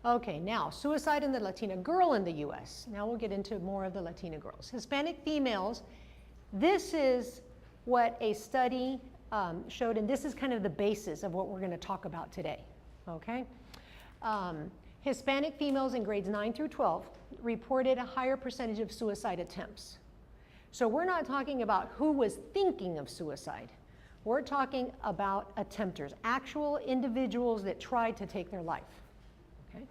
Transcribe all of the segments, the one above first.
Okay, now suicide in the Latina girl in the US. Now we'll get into more of the Latina girls. Hispanic females, this is what a study showed, and this is kind of the basis of what we're going to talk about today, okay? Hispanic females in grades 9 through 12 reported a higher percentage of suicide attempts. So we're not talking about who was thinking of suicide. We're talking about attempters, actual individuals that tried to take their life. Okay?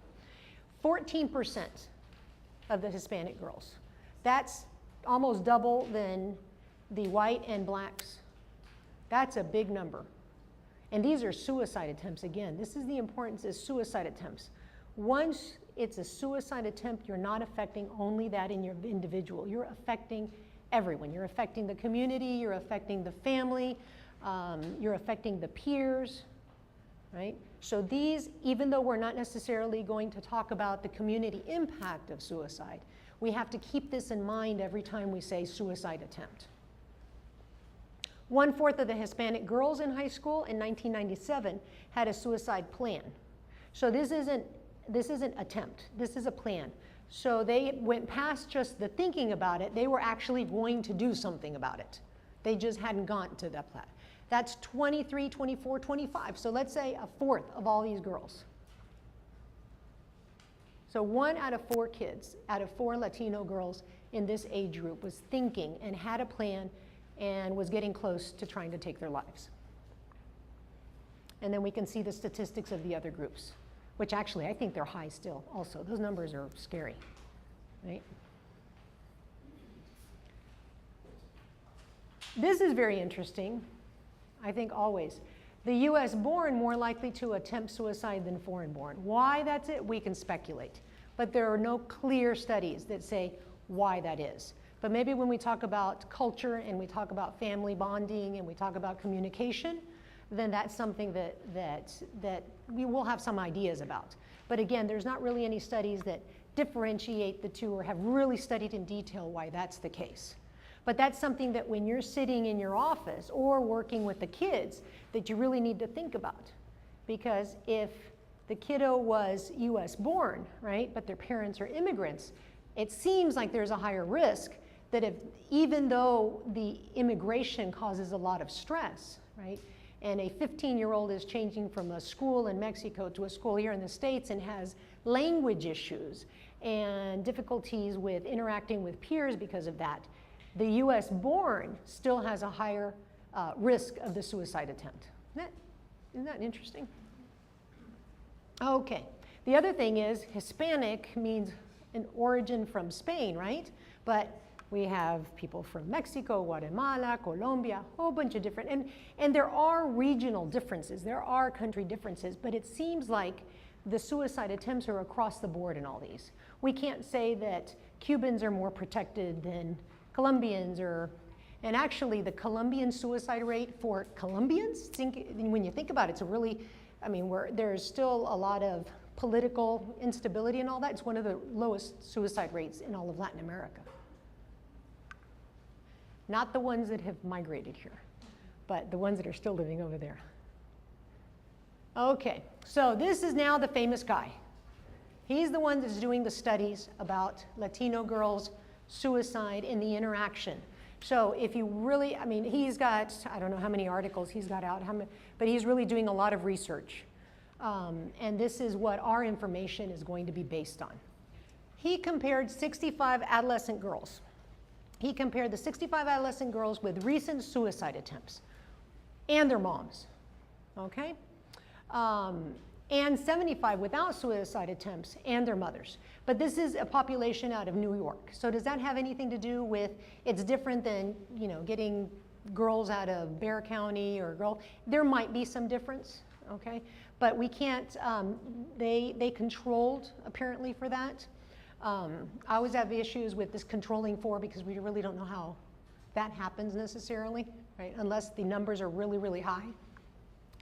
14% of the Hispanic girls. That's almost double than the white and blacks. That's a big number. And these are suicide attempts. Again, this is the importance of suicide attempts. Once it's a suicide attempt, you're not affecting only that in your individual. You're affecting everyone. You're affecting the community, you're affecting the family, you're affecting the peers, right? So these, even though we're not necessarily going to talk about the community impact of suicide, we have to keep this in mind every time we say suicide attempt. 1/4 of the Hispanic girls in high school in 1997 had a suicide plan. So this isn't attempt, this is a plan. So they went past just the thinking about it, they were actually going to do something about it. They just hadn't gotten to that plan. That's 23, 24, 25. So let's say 1/4 of all these girls. So 1 out of 4 kids, out of 4 Latino girls in this age group was thinking and had a plan and was getting close to trying to take their lives. And then we can see the statistics of the other groups, which actually I think they're high still also. Those numbers are scary, right? This is very interesting, I think always. The US born more likely to attempt suicide than foreign born. Why that's it, we can speculate. But there are no clear studies that say why that is. But maybe when we talk about culture and we talk about family bonding and we talk about communication, then that's something that we will have some ideas about. But again, there's not really any studies that differentiate the two or have really studied in detail why that's the case. But that's something that when you're sitting in your office or working with the kids that you really need to think about. Because if the kiddo was US born, right, but their parents are immigrants, it seems like there's a higher risk that if, even though the immigration causes a lot of stress, right, and a 15-year-old is changing from a school in Mexico to a school here in the States and has language issues and difficulties with interacting with peers because of that, the US born still has a higher risk of the suicide attempt. Isn't that interesting? Okay, the other thing is Hispanic means an origin from Spain, right? But we have people from Mexico, Guatemala, Colombia, a whole bunch of different, and there are regional differences, there are country differences, but it seems like the suicide attempts are across the board in all these. We can't say that Cubans are more protected than Colombians, and actually the Colombian suicide rate for Colombians, when you think about it, it's a really, I mean, there's still a lot of political instability and all that. It's one of the lowest suicide rates in all of Latin America. Not the ones that have migrated here, but the ones that are still living over there. Okay, so this is now the famous guy. He's the one that's doing the studies about Latino girls' suicide and the interaction. So if you really, I mean, he's got, I don't know how many articles he's got out, but he's really doing a lot of research. And this is what our information is going to be based on. He compared 65 adolescent girls. He compared the 65 adolescent girls with recent suicide attempts and their moms, okay? And 75 without suicide attempts and their mothers. But this is a population out of New York. So does that have anything to do with, it's different than, you know, getting girls out of Bexar County or there might be some difference, okay? But we can't, they controlled apparently for that. I always have issues with this controlling for because we really don't know how that happens necessarily, right? Unless the numbers are really, really high.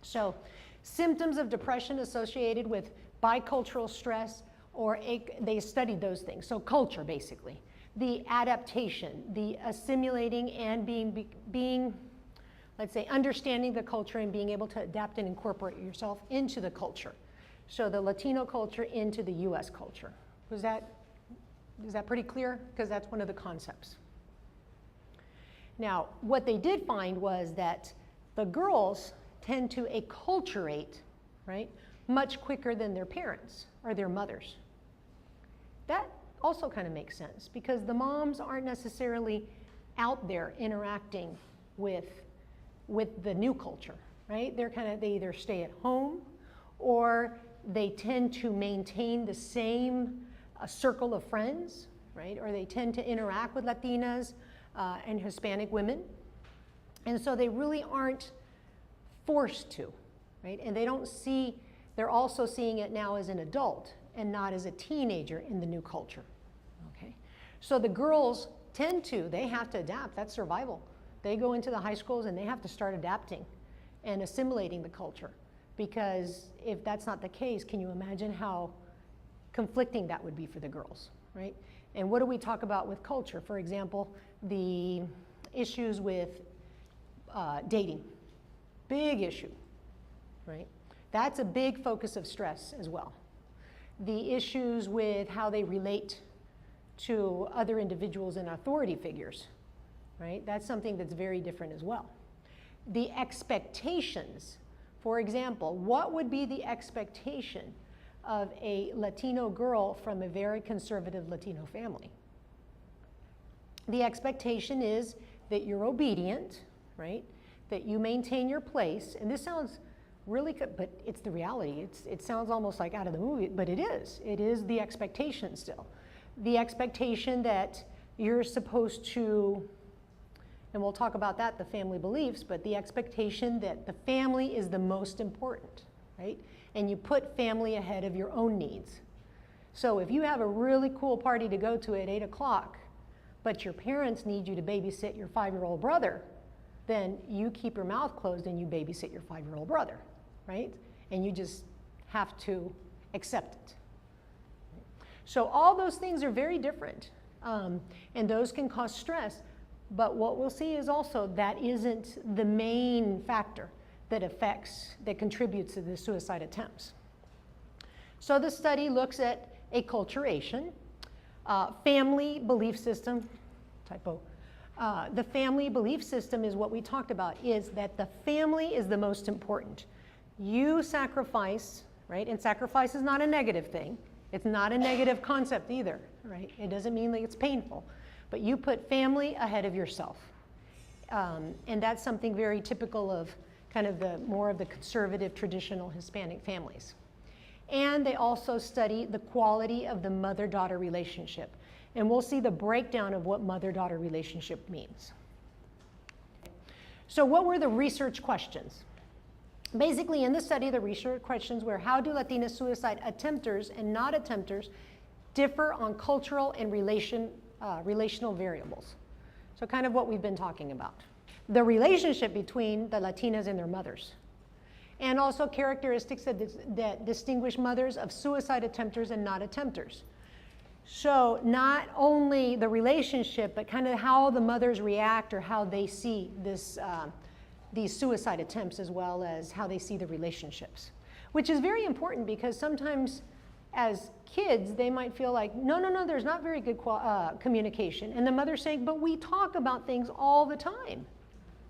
So symptoms of depression associated with bicultural stress, or they studied those things. So culture, basically. The adaptation, the assimilating and being, let's say, understanding the culture and being able to adapt and incorporate yourself into the culture. So the Latino culture into the US culture. Is that pretty clear? Because that's one of the concepts. Now, what they did find was that the girls tend to acculturate, right, much quicker than their parents or their mothers. That also kind of makes sense because the moms aren't necessarily out there interacting with the new culture, right? They either stay at home or they tend to maintain the same circle of friends, right? Or they tend to interact with Latinas and Hispanic women. And so they really aren't forced to, right? And they're also seeing it now as an adult and not as a teenager in the new culture, okay? So the girls they have to adapt, that's survival. They go into the high schools and they have to start adapting and assimilating the culture, because if that's not the case, can you imagine how conflicting that would be for the girls, right? And what do we talk about with culture? For example, the issues with dating, big issue, right? That's a big focus of stress as well. The issues with how they relate to other individuals and authority figures, right? That's something that's very different as well. The expectations, for example, what would be the expectation of a Latino girl from a very conservative Latino family? The expectation is that you're obedient, right? That you maintain your place, and this sounds really good, but it's the reality. It sounds almost like out of the movie, but it is. It is the expectation still. The expectation that you're supposed to, and we'll talk about that, the family beliefs, but the expectation that the family is the most important, right? And you put family ahead of your own needs. So if you have a really cool party to go to at 8 o'clock, but your parents need you to babysit your 5-year-old brother, then you keep your mouth closed and you babysit your 5-year-old brother, right? And you just have to accept it. So all those things are very different, and those can cause stress, but what we'll see is also that isn't the main factor that contributes to the suicide attempts. So the study looks at acculturation, family belief system, typo. The family belief system is what we talked about, is that the family is the most important. You sacrifice, right? And sacrifice is not a negative thing. It's not a negative concept either, right? It doesn't mean that it's painful, but you put family ahead of yourself. And that's something very typical of kind of more of the conservative, traditional Hispanic families. And they also study the quality of the mother-daughter relationship. And we'll see the breakdown of what mother-daughter relationship means. So what were the research questions? Basically, in the study, the research questions were, how do Latina suicide attempters and not attempters differ on cultural and relational variables? So kind of what we've been talking about. The relationship between the Latinas and their mothers. And also characteristics that distinguish mothers of suicide attempters and not attempters. So not only the relationship, but kind of how the mothers react or how they see these suicide attempts, as well as how they see the relationships, which is very important because sometimes as kids, they might feel like, no, there's not very good communication. And the mother's saying, but we talk about things all the time,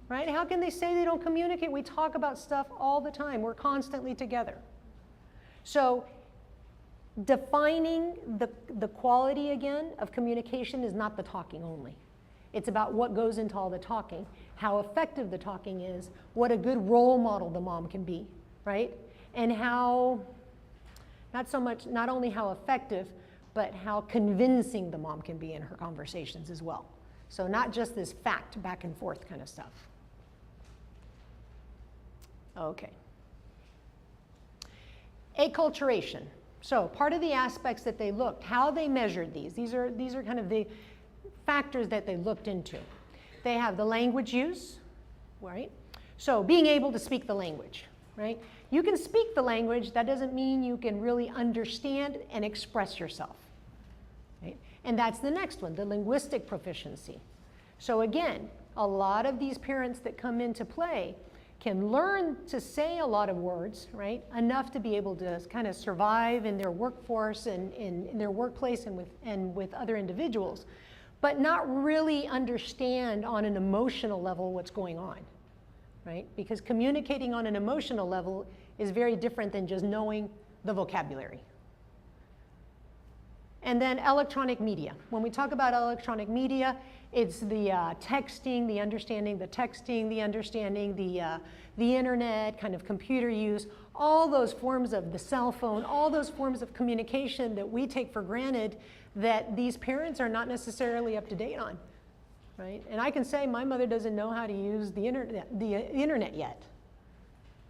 right? How can they say they don't communicate? We talk about stuff all the time. We're constantly together. So defining the quality again of communication is not the talking only. It's about what goes into all the talking, how effective the talking is, what a good role model the mom can be, right? And how, not only how effective, but how convincing the mom can be in her conversations as well. So not just this fact back and forth kind of stuff. Okay. Acculturation. So part of the aspects that they looked, how they measured these are kind of the factors that they looked into. They have the language use, right? So being able to speak the language, right? You can speak the language, that doesn't mean you can really understand and express yourself, right? And that's the next one, the linguistic proficiency. So again, a lot of these parents that come into play can learn to say a lot of words, right? Enough to be able to kind of survive in their workforce and in their workplace and with other individuals, but not really understand on an emotional level what's going on, right? Because communicating on an emotional level is very different than just knowing the vocabulary. And then electronic media. When we talk about electronic media, it's the texting, the understanding the texting, the understanding the internet, kind of computer use, all those forms of the cell phone, all those forms of communication that we take for granted that these parents are not necessarily up to date on, right? And I can say my mother doesn't know how to use the internet yet,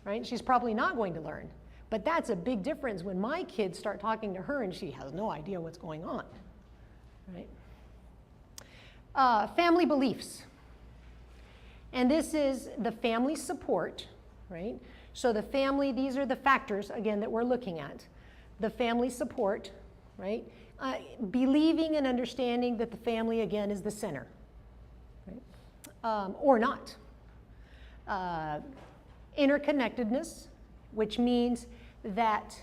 right? She's probably not going to learn. But that's a big difference when my kids start talking to her and she has no idea what's going on, right? Family beliefs. And this is the family support, right? So the family, these are the factors, again, that we're looking at. The family support, right? Believing and understanding that the family, again, is the center, right? Or not. Interconnectedness, which means that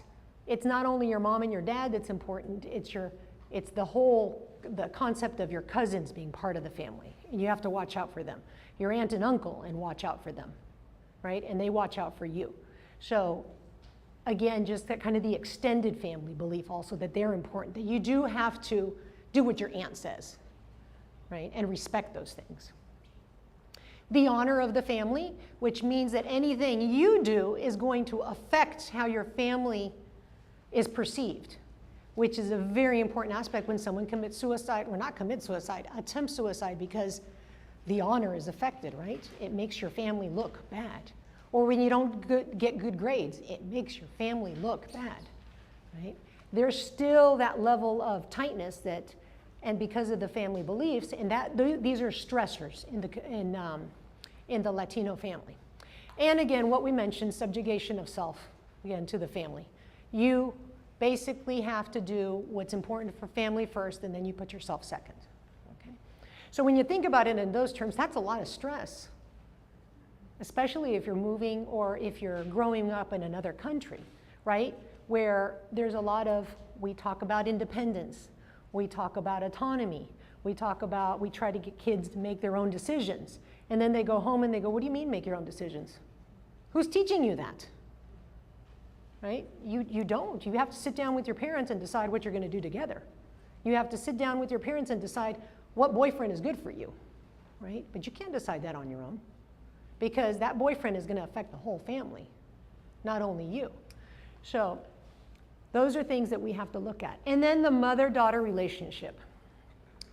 it's not only your mom and your dad that's important, it's the concept of your cousins being part of the family. And you have to watch out for them. Your aunt and uncle, and watch out for them, right? And they watch out for you. So again, just that kind of the extended family belief also, that they're important, that you do have to do what your aunt says, right? And respect those things. The honor of the family, which means that anything you do is going to affect how your family is perceived, which is a very important aspect when someone commits suicide, or not commit suicide, attempt suicide, because the honor is affected, right? It makes your family look bad. Or when you don't get good grades, it makes your family look bad, right? There's still that level of tightness that, and because of the family beliefs, and these are stressors in the Latino family. And again, what we mentioned, subjugation of self, again, to the family. You basically have to do what's important for family first, and then you put yourself second, okay? So when you think about it in those terms, that's a lot of stress, especially if you're moving or if you're growing up in another country, right? Where there's a lot of, we talk about independence, we talk about autonomy, we try to get kids to make their own decisions. And then they go home and they go, what do you mean make your own decisions? Who's teaching you that? Right? You don't. You have to sit down with your parents and decide what you're going to do together. You have to sit down with your parents and decide what boyfriend is good for you, right? But you can't decide that on your own, because that boyfriend is going to affect the whole family, not only you. So those are things that we have to look at. And then the mother-daughter relationship.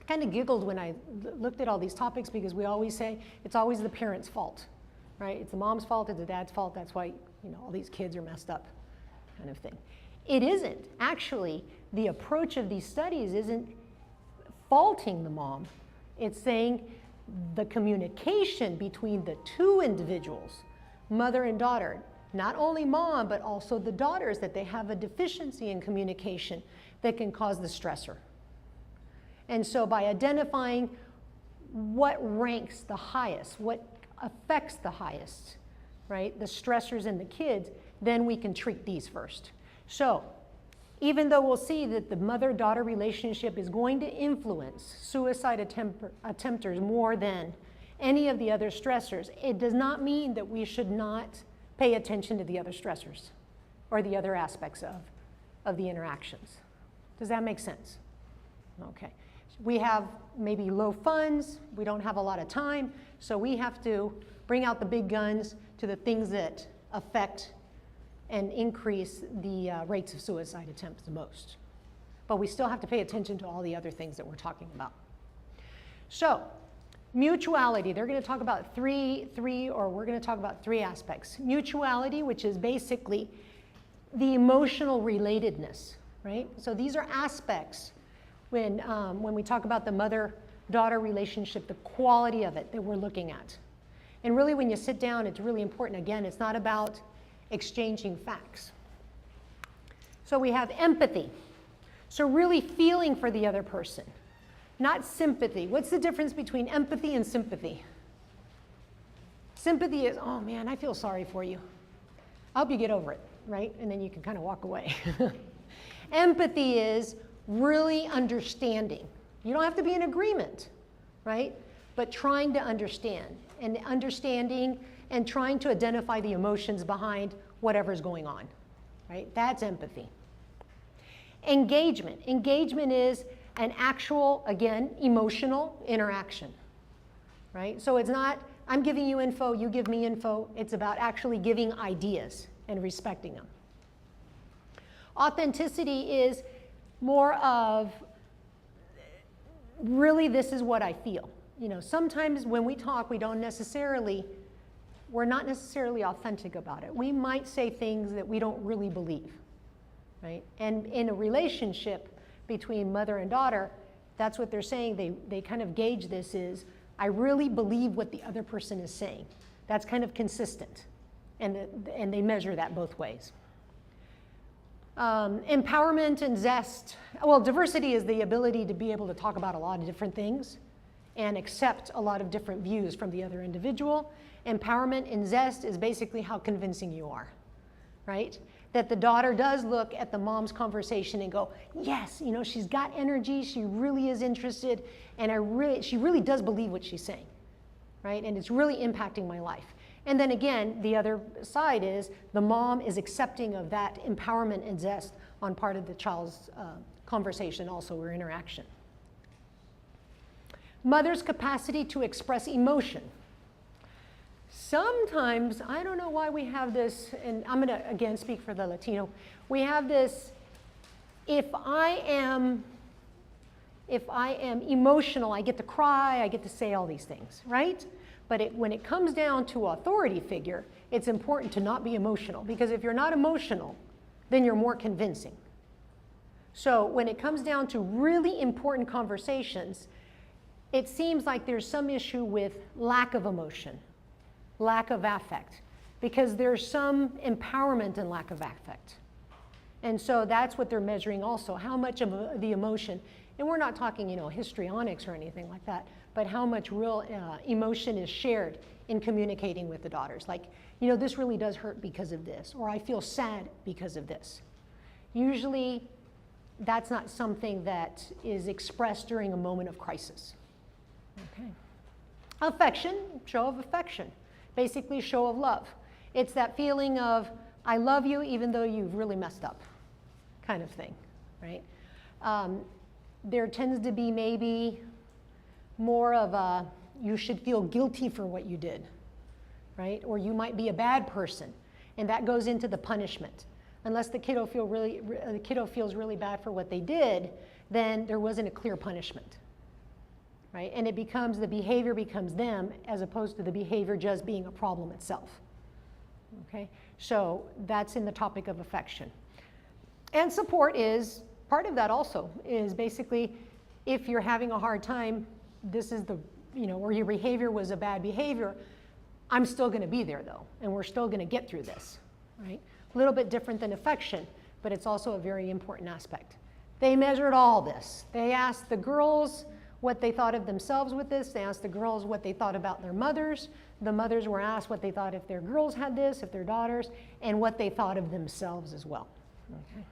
I kind of giggled when I looked at all these topics, because we always say it's always the parent's fault, right? It's the mom's fault, it's the dad's fault, that's why all these kids are messed up, kind of thing. It isn't. Actually, the approach of these studies isn't faulting the mom. It's saying the communication between the two individuals, mother and daughter, not only mom, but also the daughters, that they have a deficiency in communication that can cause the stressor. And so by identifying what ranks the highest, what affects the highest, right, the stressors in the kids, then we can treat these first. So even though we'll see that the mother-daughter relationship is going to influence suicide attempters more than any of the other stressors, it does not mean that we should not pay attention to the other stressors or the other aspects of the interactions. Does that make sense? Okay. We have maybe low funds, we don't have a lot of time, so we have to bring out the big guns to the things that affect and increase the rates of suicide attempts the most. But we still have to pay attention to all the other things that we're talking about. So, mutuality, they're going to talk about we're going to talk about three aspects. Mutuality, which is basically the emotional relatedness, right? So these are aspects when we talk about the mother-daughter relationship, the quality of it that we're looking at. And really when you sit down, it's really important. Again, it's not about exchanging facts. So we have empathy. So really feeling for the other person, not sympathy. What's the difference between empathy and sympathy? Sympathy is, oh man, I feel sorry for you. I hope you get over it, right? And then you can kind of walk away. Empathy is really understanding. You don't have to be in agreement, right? But trying to understand, and understanding and trying to identify the emotions behind whatever's going on, right? That's empathy. Engagement. Engagement is an actual, again, emotional interaction, right? So it's not, I'm giving you info, you give me info. It's about actually giving ideas and respecting them. Authenticity is more of, really, this is what I feel. You know, sometimes when we talk, we're not necessarily authentic about it. We might say things that we don't really believe, right? And in a relationship between mother and daughter, that's what they're saying. They kind of gauge this is, I really believe what the other person is saying. That's kind of consistent, and they measure that both ways. Empowerment and zest. Well, diversity is the ability to be able to talk about a lot of different things and accept a lot of different views from the other individual. Empowerment and zest is basically how convincing you are, right? That the daughter does look at the mom's conversation and go, yes, you know, she's got energy, she really is interested, and she really does believe what she's saying, right? And it's really impacting my life. And then again, the other side is the mom is accepting of that empowerment and zest on part of the child's conversation also, or interaction. Mother's capacity to express emotion. Sometimes, I don't know why we have this, and I'm going to again speak for the Latino, we have this, if I am emotional, I get to cry, I get to say all these things, right? But when it comes down to authority figure, it's important to not be emotional, because if you're not emotional, then you're more convincing. So when it comes down to really important conversations, it seems like there's some issue with lack of emotion, lack of affect, because there's some empowerment and lack of affect. And so that's what they're measuring also, how much of the emotion, and we're not talking, you know, histrionics or anything like that, but how much real emotion is shared in communicating with the daughters. Like, you know, this really does hurt because of this, or I feel sad because of this. Usually, that's not something that is expressed during a moment of crisis. Okay. Affection, show of affection, basically show of love. It's that feeling of, I love you even though you've really messed up, kind of thing, right? There tends to be maybe more of a, you should feel guilty for what you did, right? Or you might be a bad person, and that goes into the punishment. Unless the kiddo feels really bad for what they did, then there wasn't a clear punishment, right? And it becomes, the behavior becomes them as opposed to the behavior just being a problem itself, okay? So that's in the topic of affection. And support is, part of that also is basically, if you're having a hard time, this is the, you know, or your behavior was a bad behavior, I'm still gonna be there though, and we're still gonna get through this, right? A little bit different than affection, but it's also a very important aspect. They measured all this. They asked the girls what they thought of themselves with this. They asked the girls what they thought about their mothers. The mothers were asked what they thought if their girls had this, if their daughters, and what they thought of themselves as well. Okay.